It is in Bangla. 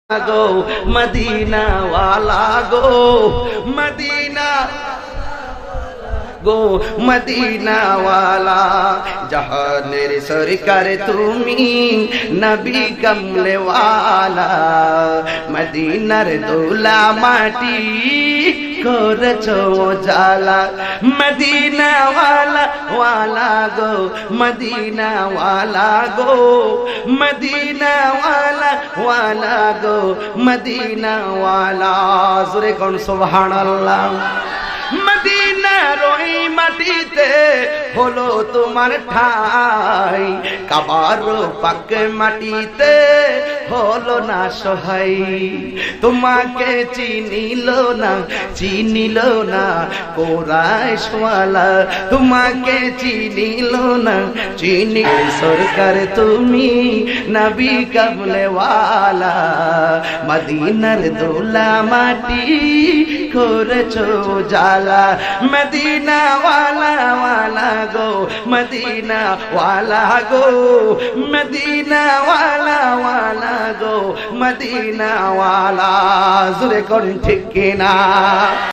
গো মদিনা ওয়ালা গো মদিনা গো মদিনা ওয়ালা জাহানের সরকার তুমি নবী কমলে ওয়ালা মদিনার দোলা মাটি করেছো জালা মদিনা ওয়ালা ওয়ালা গো মদিনা ওয়ালা গো মদিনা ওয়ালা ওয়ালা গো মদিনা ওয়ালা জোরে কোন সুবহানাল্লাহ। মদিনার ওই মাটিতে হলো তোমার ঠাই, কাবার পাক মাটিতে হলো না সহাই। তোমাকে চিনিল না কোরাইশ ওয়ালা, তোমাকে চিনিল না চিনি সরকার তুমি নবী কমলে ওয়ালা মদিনার দোলা মাটি করেছো জালা মদিনা ওয়ালা ওয়ালা গো মদিনা ওয়ালা গো মদিনা ওয়ালা ওয়ালা গো মদিনা ওয়ালা জোরে কোন ঠিক কিনা।